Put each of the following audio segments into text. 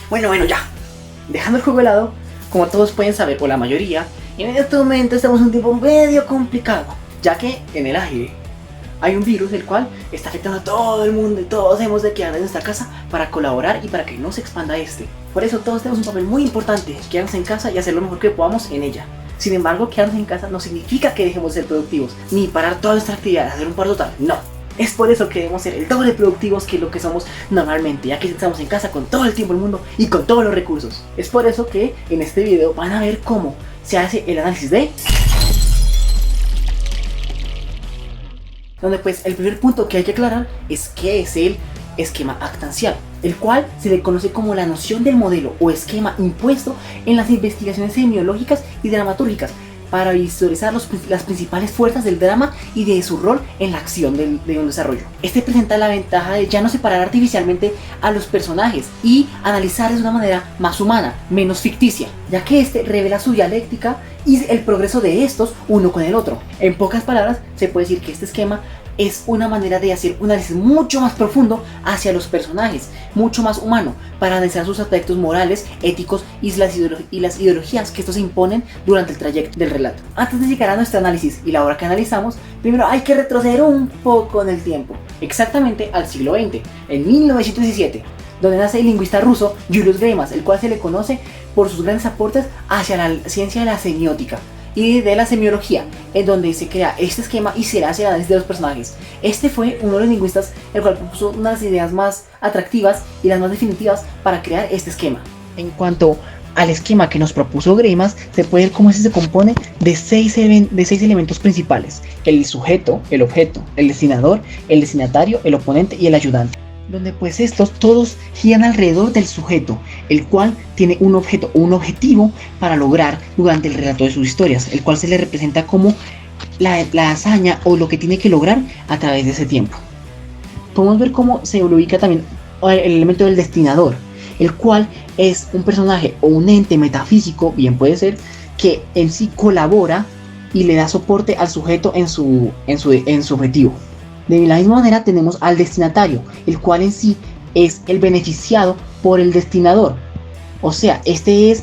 Bueno, ya. Dejando el juego de lado, como todos pueden saber, o la mayoría, en este momento estamos en un tiempo medio complicado, ya que en el aire hay un virus el cual está afectando a todo el mundo y todos hemos de quedar en nuestra casa para colaborar y para que no se expanda este. Por eso todos tenemos un papel muy importante, quedarnos en casa y hacer lo mejor que podamos en ella. Sin embargo, quedarnos en casa no significa que dejemos de ser productivos, ni parar toda nuestra actividad, hacer un paro total, no. Es por eso que debemos ser el doble productivos que lo que somos normalmente, ya que estamos en casa con todo el tiempo del mundo y con todos los recursos. Es por eso que en este video van a ver cómo se hace el análisis de... Donde pues el primer punto que hay que aclarar es qué es el esquema actancial, el cual se le conoce como la noción del modelo o esquema impuesto en las investigaciones semiológicas y dramatúrgicas para visualizar las principales fuerzas del drama y de su rol en la acción de un desarrollo. Este presenta la ventaja de ya no separar artificialmente a los personajes y analizarlos de una manera más humana, menos ficticia, ya que este revela su dialéctica y el progreso de estos uno con el otro. En pocas palabras, se puede decir que este esquema es una manera de hacer un análisis mucho más profundo hacia los personajes, mucho más humano, para analizar sus aspectos morales, éticos y las ideologías que estos se imponen durante el trayecto del relato. Antes de llegar a nuestro análisis y la obra que analizamos, primero hay que retroceder un poco en el tiempo, exactamente al siglo XX, en 1917, donde nace el lingüista ruso Julius Greimas, el cual se le conoce por sus grandes aportes hacia la ciencia de la semiótica y de la semiología, en donde se crea este esquema y se hace el análisis de los personajes. Este fue uno de los lingüistas el cual propuso unas ideas más atractivas y las más definitivas para crear este esquema. En cuanto al esquema que nos propuso Greimas, se puede ver cómo este se compone de seis elementos principales: el sujeto, el objeto, el destinador, el destinatario, el oponente y el ayudante, donde pues estos todos giran alrededor del sujeto, el cual tiene un objeto o un objetivo para lograr durante el relato de sus historias, el cual se le representa como la hazaña o lo que tiene que lograr a través de ese tiempo. Podemos ver cómo se ubica también el elemento del destinador, el cual es un personaje o un ente metafísico, bien puede ser, que en sí colabora y le da soporte al sujeto en su objetivo. De la misma manera tenemos al destinatario, el cual en sí es el beneficiado por el destinador. O sea, este es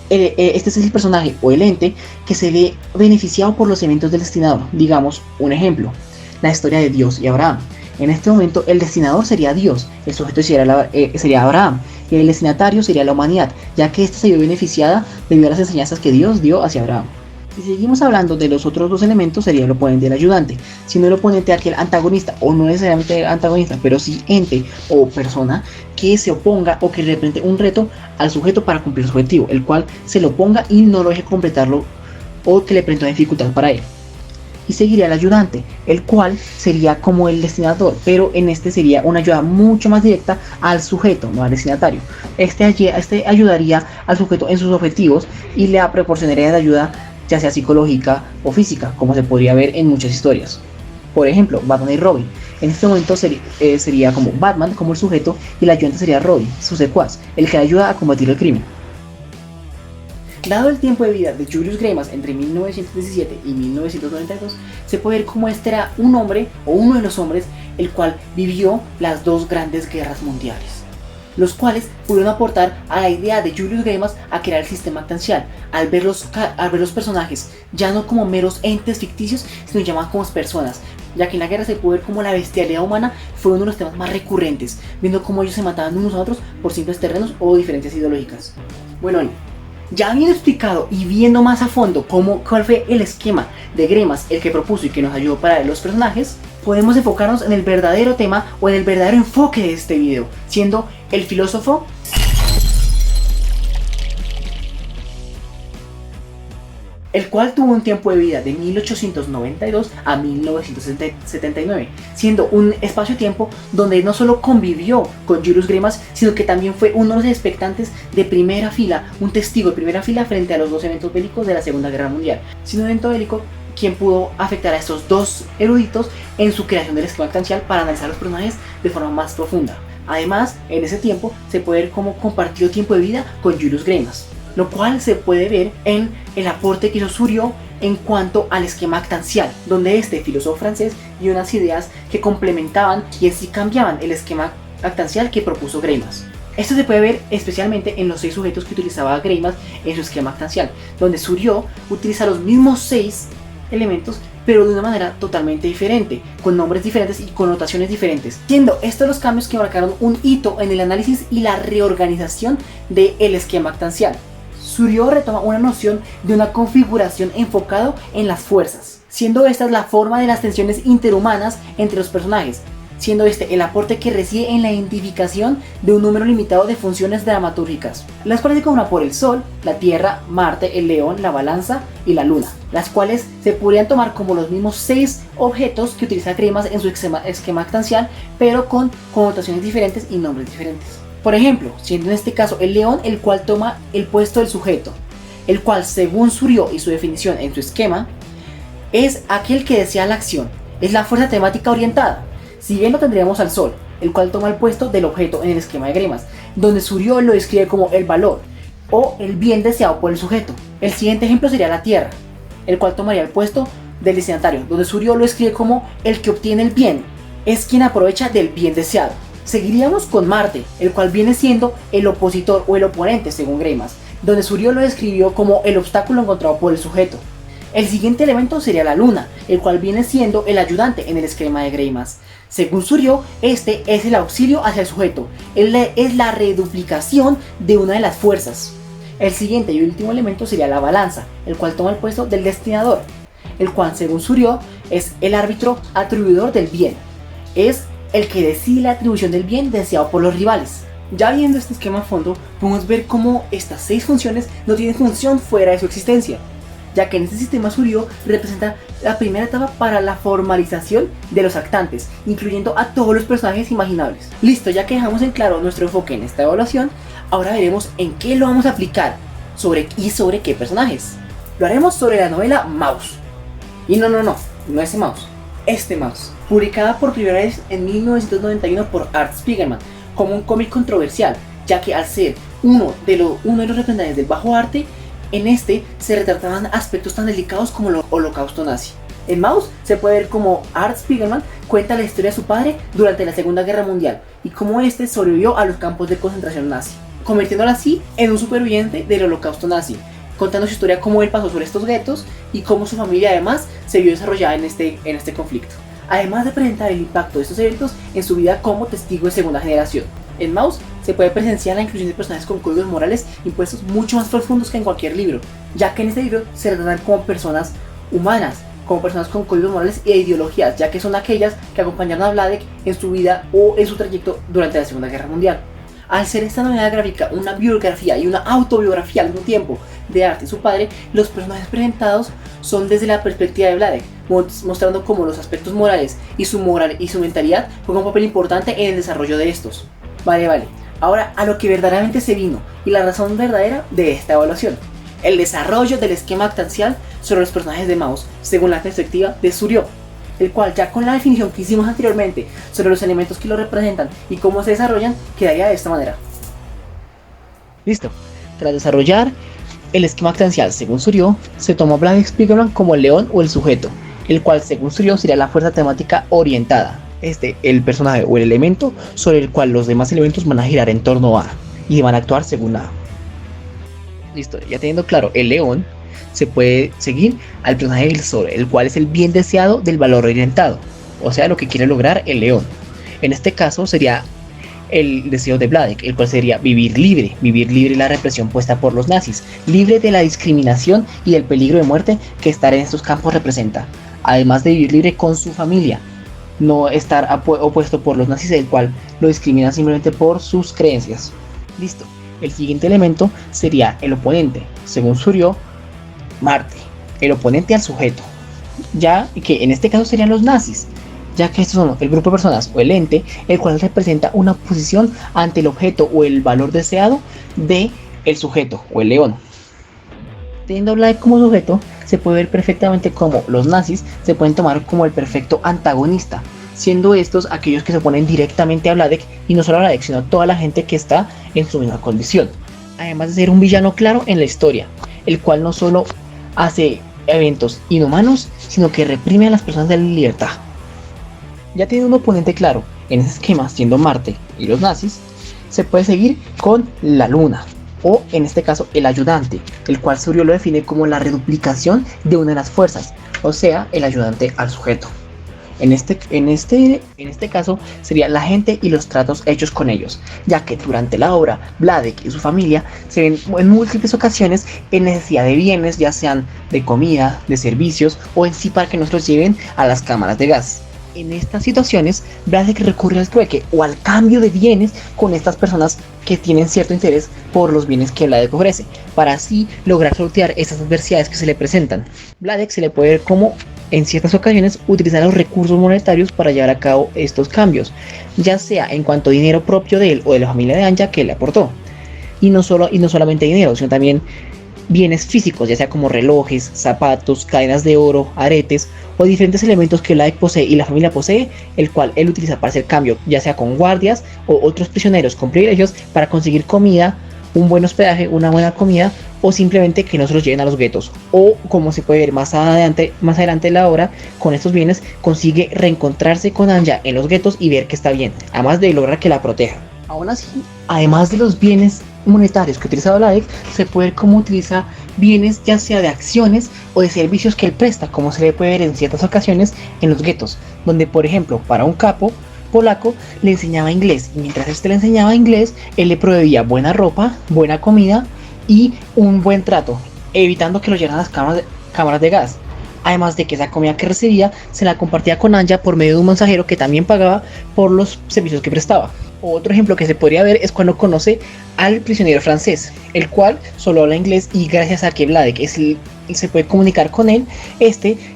el personaje o el ente que se ve beneficiado por los eventos del destinador. Digamos un ejemplo, la historia de Dios y Abraham. En este momento el destinador sería Dios, el sujeto sería Abraham y el destinatario sería la humanidad, ya que ésta se vio beneficiada debido a las enseñanzas que Dios dio hacia Abraham. Si seguimos hablando de los otros dos elementos, sería el oponente y el ayudante, siendo el oponente aquel antagonista, o no necesariamente antagonista, pero sí ente o persona que se oponga o que represente un reto al sujeto para cumplir su objetivo, el cual se lo oponga y no lo deje completarlo o que le presente una dificultad para él. Y seguiría el ayudante, el cual sería como el destinador, pero en este sería una ayuda mucho más directa al sujeto, no al destinatario. Este ayudaría al sujeto en sus objetivos y le proporcionaría de ayuda ya sea psicológica o física, como se podría ver en muchas historias. Por ejemplo, Batman y Robin. En este momento sería como Batman como el sujeto y el ayudante sería Robin, su secuaz, el que ayuda a combatir el crimen. Dado el tiempo de vida de Julius Greimas entre 1917 y 1992, se puede ver cómo este era un hombre, o uno de los hombres, el cual vivió las dos grandes guerras mundiales, los cuales pudieron aportar a la idea de Julius Greimas a crear el sistema actancial, al ver los personajes ya no como meros entes ficticios, sino llamados como personas, ya que en la guerra se puede ver como la bestialidad humana fue uno de los temas más recurrentes, viendo cómo ellos se mataban unos a otros por simples terrenos o diferencias ideológicas. Bueno, ya habiendo explicado y viendo más a fondo cuál fue el esquema de Greimas, el que propuso y que nos ayudó para ver los personajes, podemos enfocarnos en el verdadero tema o en el verdadero enfoque de este video, siendo el filósofo el cual tuvo un tiempo de vida de 1892 a 1979, siendo un espacio-tiempo donde no solo convivió con Julius Greimas, sino que también fue uno de los expectantes de primera fila, un testigo de primera fila frente a los dos eventos bélicos de la Segunda Guerra Mundial, siendo un evento bélico quien pudo afectar a estos dos eruditos en su creación del esquema actancial para analizar los personajes de forma más profunda. Además, en ese tiempo se puede ver cómo compartió tiempo de vida con Julius Greimas, lo cual se puede ver en el aporte que hizo Surió en cuanto al esquema actancial, donde este filósofo francés dio unas ideas que complementaban y así cambiaban el esquema actancial que propuso Greimas. Esto se puede ver especialmente en los 6 sujetos que utilizaba Greimas en su esquema actancial, donde Surió utiliza los mismos 6 elementos pero de una manera totalmente diferente, con nombres diferentes y connotaciones diferentes, siendo estos los cambios que marcaron un hito en el análisis y la reorganización del esquema actancial. Surió retoma una noción de una configuración enfocado en las fuerzas, siendo esta la forma de las tensiones interhumanas entre los personajes, siendo este el aporte que reside en la identificación de un número limitado de funciones dramatúrgicas, las cuales se conforman por el Sol, la Tierra, Marte, el León, la Balanza y la Luna, las cuales se podrían tomar como los mismos 6 objetos que utiliza Greimas en su esquema actancial, pero con connotaciones diferentes y nombres diferentes. Por ejemplo, siendo en este caso el león el cual toma el puesto del sujeto, el cual según Surió y su definición en su esquema, es aquel que desea la acción, es la fuerza temática orientada. Si bien lo tendríamos al Sol, el cual toma el puesto del objeto en el esquema de Greimas, donde Surió lo describe como el valor o el bien deseado por el sujeto. El siguiente ejemplo sería la Tierra, el cual tomaría el puesto del destinatario, donde Surió lo describe como el que obtiene el bien, es quien aprovecha del bien deseado. Seguiríamos con Marte, el cual viene siendo el opositor o el oponente según Greimas, donde Surió lo describió como el obstáculo encontrado por el sujeto. El siguiente elemento sería la Luna, el cual viene siendo el ayudante en el esquema de Greimas. Según Surió, este es el auxilio hacia el sujeto, es la reduplicación de una de las fuerzas. El siguiente y último elemento sería la Balanza, el cual toma el puesto del destinador, el cual según Surió es el árbitro atribuidor del bien, es el que decide la atribución del bien deseado por los rivales. Ya viendo este esquema a fondo, podemos ver cómo estas 6 funciones no tienen función fuera de su existencia, ya que en este sistema Surió representa la primera etapa para la formalización de los actantes, incluyendo a todos los personajes imaginables. Listo, ya que dejamos en claro nuestro enfoque en esta evaluación, ahora veremos en qué lo vamos a aplicar sobre qué personajes. Lo haremos sobre la novela Maus. Y no ese Maus, este Maus, publicada por primera vez en 1991 por Art Spiegelman, como un cómic controversial, ya que al ser uno de los representantes del bajo arte, en este se retrataban aspectos tan delicados como el holocausto nazi. En Maus se puede ver cómo Art Spiegelman cuenta la historia de su padre durante la Segunda Guerra Mundial y cómo este sobrevivió a los campos de concentración nazi, convirtiéndolo así en un superviviente del holocausto nazi, contando su historia cómo él pasó sobre estos guetos y cómo su familia además se vio desarrollada en este conflicto, además de presentar el impacto de estos eventos en su vida como testigo de segunda generación. En Maus se puede presenciar la inclusión de personajes con códigos morales impuestos mucho más profundos que en cualquier libro, ya que en este libro se retratan como personas humanas, como personas con códigos morales e ideologías, ya que son aquellas que acompañaron a Vladek en su vida o en su trayecto durante la Segunda Guerra Mundial. Al ser esta novela gráfica una biografía y una autobiografía al mismo tiempo de Art y su padre, los personajes presentados son desde la perspectiva de Vladek, mostrando cómo los aspectos morales y su mentalidad juegan un papel importante en el desarrollo de estos. Vale, ahora a lo que verdaderamente se vino y la razón verdadera de esta evaluación: el desarrollo del esquema actancial sobre los personajes de Maus según la perspectiva de Surió, el cual ya con la definición que hicimos anteriormente sobre los elementos que lo representan y cómo se desarrollan, quedaría de esta manera. Listo, tras desarrollar El esquema actancial, según Suryo, se tomó a Vladek Spiegelman como el león o el sujeto, el cual, según Suryo, sería la fuerza temática orientada. El personaje o el elemento sobre el cual los demás elementos van a girar en torno a y van a actuar según A. Listo, ya teniendo claro el león, se puede seguir al personaje del sol, el cual es el bien deseado del valor orientado, o sea, lo que quiere lograr el león. En este caso sería el deseo de Vladek, el cual sería vivir libre de la represión puesta por los nazis, libre de la discriminación y del peligro de muerte que estar en estos campos representa, además de vivir libre con su familia, no estar opuesto por los nazis, el cual lo discriminan simplemente por sus creencias. Listo. El siguiente elemento sería el oponente, según Suryo, Marte, el oponente al sujeto, ya que en este caso serían los nazis, ya que estos son el grupo de personas o el ente, el cual representa una posición ante el objeto o el valor deseado de el sujeto o el león. Teniendo a Vladek como sujeto, se puede ver perfectamente cómo los nazis se pueden tomar como el perfecto antagonista, siendo estos aquellos que se oponen directamente a Vladek, y no solo a Vladek, sino a toda la gente que está en su misma condición. Además de ser un villano claro en la historia, el cual no solo hace eventos inhumanos, sino que reprime a las personas de la libertad. Ya teniendo un oponente claro en ese esquema, siendo Marte y los nazis, se puede seguir con la luna, o en este caso el ayudante, el cual Suryo lo define como la reduplicación de una de las fuerzas, o sea, el ayudante al sujeto. En este caso sería la gente y los tratos hechos con ellos, ya que durante la obra Vladek y su familia se ven en múltiples ocasiones en necesidad de bienes, ya sean de comida, de servicios o en sí para que nos los lleven a las cámaras de gas. En estas situaciones, Vladek recurre al trueque o al cambio de bienes con estas personas que tienen cierto interés por los bienes que Vladek ofrece, para así lograr sortear estas adversidades que se le presentan. Vladek se le puede ver como, en ciertas ocasiones, utilizar los recursos monetarios para llevar a cabo estos cambios, ya sea en cuanto a dinero propio de él o de la familia de Anja que le aportó. Y no solamente dinero, sino también bienes físicos, ya sea como relojes, zapatos, cadenas de oro, aretes o diferentes elementos que Vladek posee y la familia posee, el cual él utiliza para hacer cambio, ya sea con guardias o otros prisioneros con privilegios para conseguir comida, un buen hospedaje, una buena comida, o simplemente que no se los lleven a los guetos. O como se puede ver más adelante en la obra, con estos bienes consigue reencontrarse con Anja en los guetos y ver que está bien, además de lograr que la proteja. Aún así, además de los bienes monetarios que utiliza Vladek, se puede ver cómo utiliza bienes ya sea de acciones o de servicios que él presta, como se le puede ver en ciertas ocasiones en los guetos, donde por ejemplo para un capo polaco le enseñaba inglés, y mientras este le enseñaba inglés, él le proveía buena ropa, buena comida y un buen trato, evitando que lo llevaran a las cámaras de gas. Además de que esa comida que recibía se la compartía con Anja por medio de un mensajero que también pagaba por los servicios que prestaba. Otro ejemplo que se podría ver es cuando conoce al prisionero francés, el cual solo habla inglés, y gracias a que Vladek se puede comunicar con él,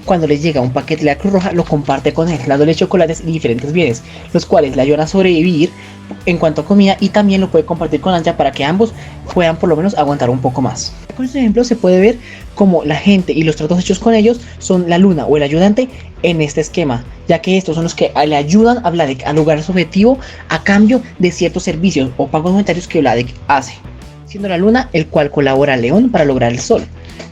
cuando le llega un paquete de la Cruz Roja lo comparte con él, dándole chocolates y diferentes bienes, los cuales le ayudan a sobrevivir en cuanto a comida, y también lo puede compartir con Anja para que ambos puedan por lo menos aguantar un poco más. Con este ejemplo se puede ver cómo la gente y los tratos hechos con ellos son la luna o el ayudante en este esquema, ya que estos son los que le ayudan a Vladek a lograr su objetivo a cambio de ciertos servicios o pagos monetarios que Vladek hace, siendo la luna el cual colabora al león para lograr el sol,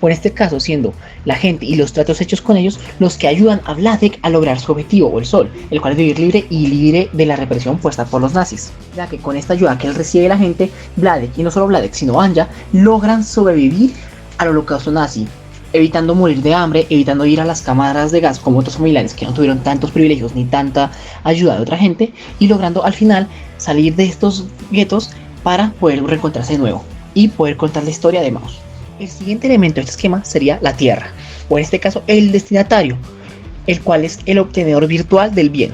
o en este caso siendo la gente y los tratos hechos con ellos los que ayudan a Vladek a lograr su objetivo o el sol, el cual es vivir libre y libre de la represión puesta por los nazis, ya que con esta ayuda que él recibe de la gente, Vladek, y no solo Vladek sino Anja, logran sobrevivir al holocausto nazi, evitando morir de hambre, evitando ir a las cámaras de gas como otros familiares que no tuvieron tantos privilegios ni tanta ayuda de otra gente, y logrando al final salir de estos guetos para poder reencontrarse de nuevo y poder contar la historia de Maus. El siguiente elemento de este esquema sería la Tierra, o en este caso el destinatario, el cual es el obtenedor virtual del bien,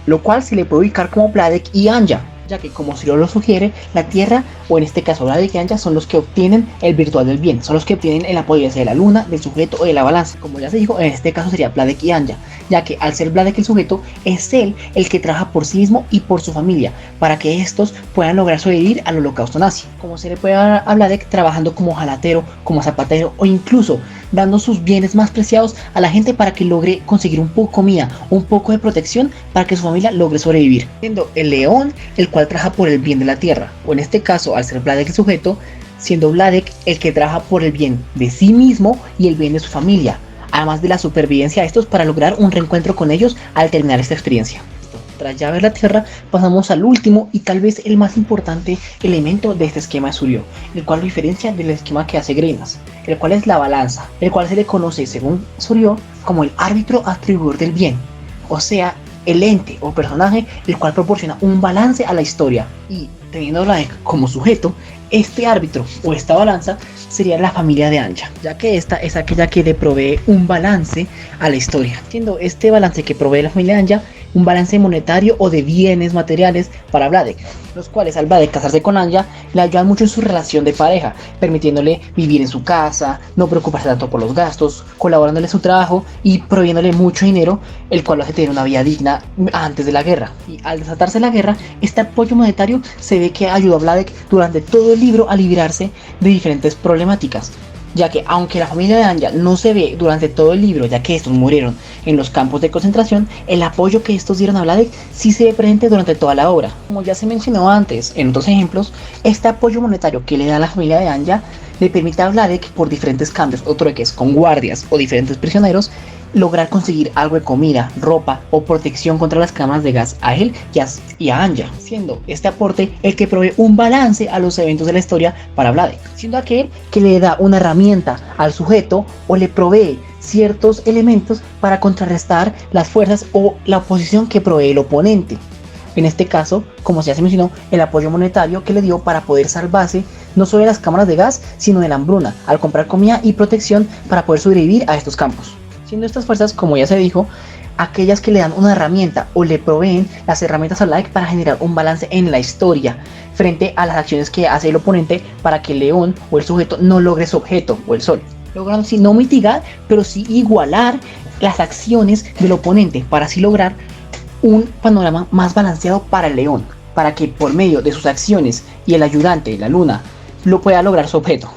lo cual se le puede ubicar como Vladek y Anja, ya que como si lo sugiere, la Tierra, o en este caso Vladek y Anja, son los que obtienen el virtual del bien, son los que obtienen el apoyo de la luna, del sujeto o de la balanza. Como ya se dijo, en este caso sería Vladek y Anja, ya que al ser Vladek el sujeto, es él el que trabaja por sí mismo y por su familia, para que estos puedan lograr sobrevivir al holocausto nazi. Como se le puede ver a Vladek trabajando como jalatero, como zapatero, o incluso dando sus bienes más preciados a la gente para que logre conseguir un poco de comida, un poco de protección para que su familia logre sobrevivir. Siendo el león el cual trabaja por el bien de la tierra, o en este caso al ser Vladek el sujeto, siendo Vladek el que trabaja por el bien de sí mismo y el bien de su familia, además de la supervivencia de estos para lograr un reencuentro con ellos al terminar esta experiencia. Tras ya ver la Tierra, pasamos al último y tal vez el más importante elemento de este esquema de Suryo, el cual lo diferencia del esquema que hace Greinas, el cual es la balanza, el cual se le conoce según Suryo como el árbitro atribuidor del bien, o sea, el ente o personaje el cual proporciona un balance a la historia, y teniendo Vladek como sujeto, este árbitro o esta balanza sería la familia de Anja, ya que esta es aquella que le provee un balance a la historia, siendo este balance que provee la familia de Anja un balance monetario o de bienes materiales para Vladek, los cuales al Vladek casarse con Anja le ayudan mucho en su relación de pareja, permitiéndole vivir en su casa, no preocuparse tanto por los gastos, colaborándole en su trabajo y proveyéndole mucho dinero, el cual lo hace tener una vida digna antes de la guerra. Y al desatarse la guerra, este apoyo monetario se ve que ayudó a Vladek durante todo el libro a librarse de diferentes problemáticas, ya que aunque la familia de Anja no se ve durante todo el libro, ya que estos murieron en los campos de concentración, el apoyo que estos dieron a Vladek sí se ve presente durante toda la obra. Como ya se mencionó antes en otros ejemplos, este apoyo monetario que le da la familia de Anja le permite a Vladek, por diferentes cambios o trueques con guardias o diferentes prisioneros, lograr conseguir algo de comida, ropa o protección contra las cámaras de gas a él y a Anja, siendo este aporte el que provee un balance a los eventos de la historia para Vladek, siendo aquel que le da una herramienta al sujeto o le provee ciertos elementos para contrarrestar las fuerzas o la oposición que provee el oponente. En este caso, como ya se mencionó, el apoyo monetario que le dio para poder salvarse no solo de las cámaras de gas, sino de la hambruna, al comprar comida y protección para poder sobrevivir a estos campos. Siendo estas fuerzas, como ya se dijo, aquellas que le dan una herramienta o le proveen las herramientas a Vladek para generar un balance en la historia frente a las acciones que hace el oponente para que el león o el sujeto no logre su objeto o el sol, logrando así no mitigar, pero sí igualar las acciones del oponente para así lograr un panorama más balanceado para el león, para que por medio de sus acciones y el ayudante, la luna, lo pueda lograr su objeto.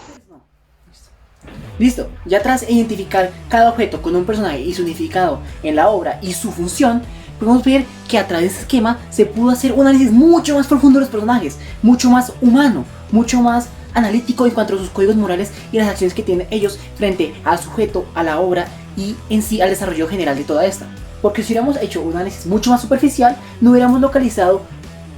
Listo, ya tras identificar cada objeto con un personaje y su significado en la obra y su función, podemos ver que a través de este esquema se pudo hacer un análisis mucho más profundo de los personajes, mucho más humano, mucho más analítico en cuanto a sus códigos morales y las acciones que tienen ellos frente al sujeto, a la obra y en sí al desarrollo general de toda esta. Porque si hubiéramos hecho un análisis mucho más superficial, no hubiéramos localizado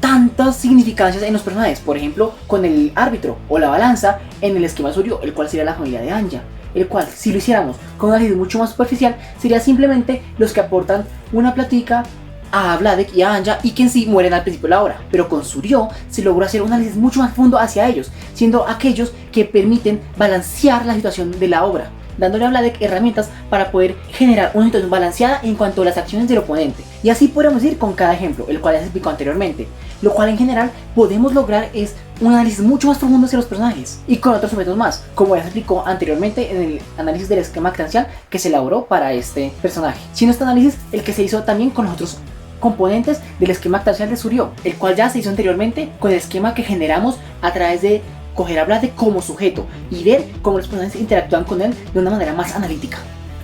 tantas significancias en los personajes, por ejemplo con el árbitro o la balanza en el esquema Suryo, el cual sería la familia de Anja, el cual si lo hiciéramos con un análisis mucho más superficial sería simplemente los que aportan una plática a Vladek y a Anja y que en sí mueren al principio de la obra, pero con Suryo se logró hacer un análisis mucho más profundo hacia ellos, siendo aquellos que permiten balancear la situación de la obra, dándole a Vladek herramientas para poder generar una situación balanceada en cuanto a las acciones del oponente. Y así podemos ir con cada ejemplo, el cual ya se explicó anteriormente. Lo cual en general podemos lograr es un análisis mucho más profundo hacia los personajes y con otros métodos más, como ya se explicó anteriormente en el análisis del esquema actancial que se elaboró para este personaje. Siendo este análisis el que se hizo también con los otros componentes del esquema actancial de Suryo, el cual ya se hizo anteriormente con el esquema que generamos a través de coger a Vladek como sujeto y ver cómo los personajes interactúan con él de una manera más analítica.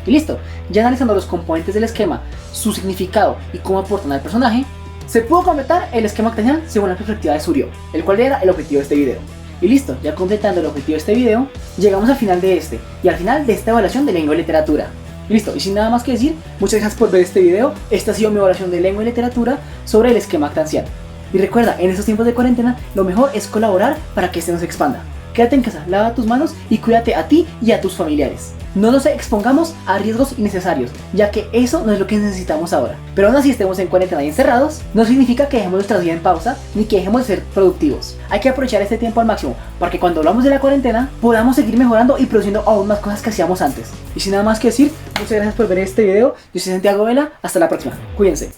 Y listo, ya analizando los componentes del esquema, su significado y cómo aportan al personaje, se pudo completar el esquema actancial según la perspectiva de Suryo, el cual era el objetivo de este video. Y listo, ya completando el objetivo de este video, llegamos al final de este y al final de esta evaluación de lengua y literatura. Y listo, y sin nada más que decir, muchas gracias por ver este video. Esta ha sido mi evaluación de lengua y literatura sobre el esquema actancial. Y recuerda, en estos tiempos de cuarentena, lo mejor es colaborar para que este no se expanda. Quédate en casa, lava tus manos y cuídate a ti y a tus familiares. No nos expongamos a riesgos innecesarios, ya que eso no es lo que necesitamos ahora. Pero aún así estemos en cuarentena y encerrados, no significa que dejemos nuestra vida en pausa, ni que dejemos de ser productivos. Hay que aprovechar este tiempo al máximo, para que cuando hablamos de la cuarentena, podamos seguir mejorando y produciendo aún más cosas que hacíamos antes. Y sin nada más que decir, muchas gracias por ver este video. Yo soy Santiago Vela, hasta la próxima. Cuídense.